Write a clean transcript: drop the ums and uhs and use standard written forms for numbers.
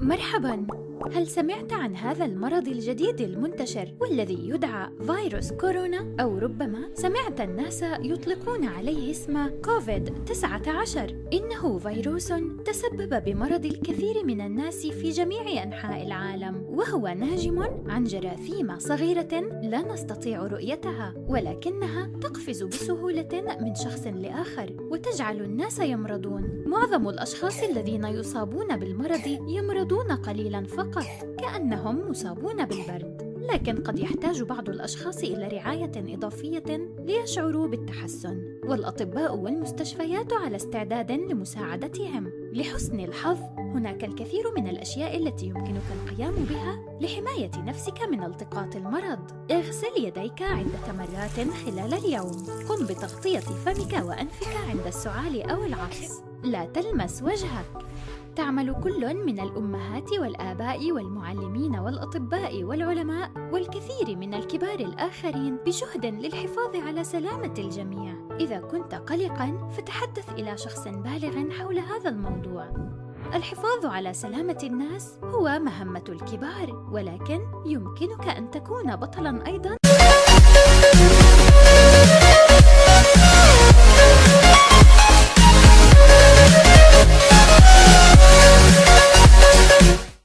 مرحباً. هل سمعت عن هذا المرض الجديد المنتشر والذي يدعى فيروس كورونا؟ أو ربما سمعت الناس يطلقون عليه اسم كوفيد-19. إنه فيروس تسبب بمرض الكثير من الناس في جميع أنحاء العالم، وهو ناجم عن جراثيم صغيرة لا نستطيع رؤيتها، ولكنها تقفز بسهولة من شخص لآخر وتجعل الناس يمرضون. معظم الأشخاص الذين يصابون بالمرض يمرضون قليلاً فقط، كأنهم مصابون بالبرد، لكن قد يحتاج بعض الأشخاص إلى رعاية إضافية ليشعروا بالتحسن، والأطباء والمستشفيات على استعداد لمساعدتهم. لحسن الحظ هناك الكثير من الأشياء التي يمكنك القيام بها لحماية نفسك من التقاط المرض. اغسل يديك عدة مرات خلال اليوم. قم بتغطية فمك وأنفك عند السعال أو العطس. لا تلمس وجهك. تعمل كل من الأمهات والآباء والمعلمين والأطباء والعلماء والكثير من الكبار الآخرين بجهد للحفاظ على سلامة الجميع. إذا كنت قلقاً فتحدث إلى شخص بالغ حول هذا الموضوع. الحفاظ على سلامة الناس هو مهمة الكبار، ولكن يمكنك أن تكون بطلاً أيضاً.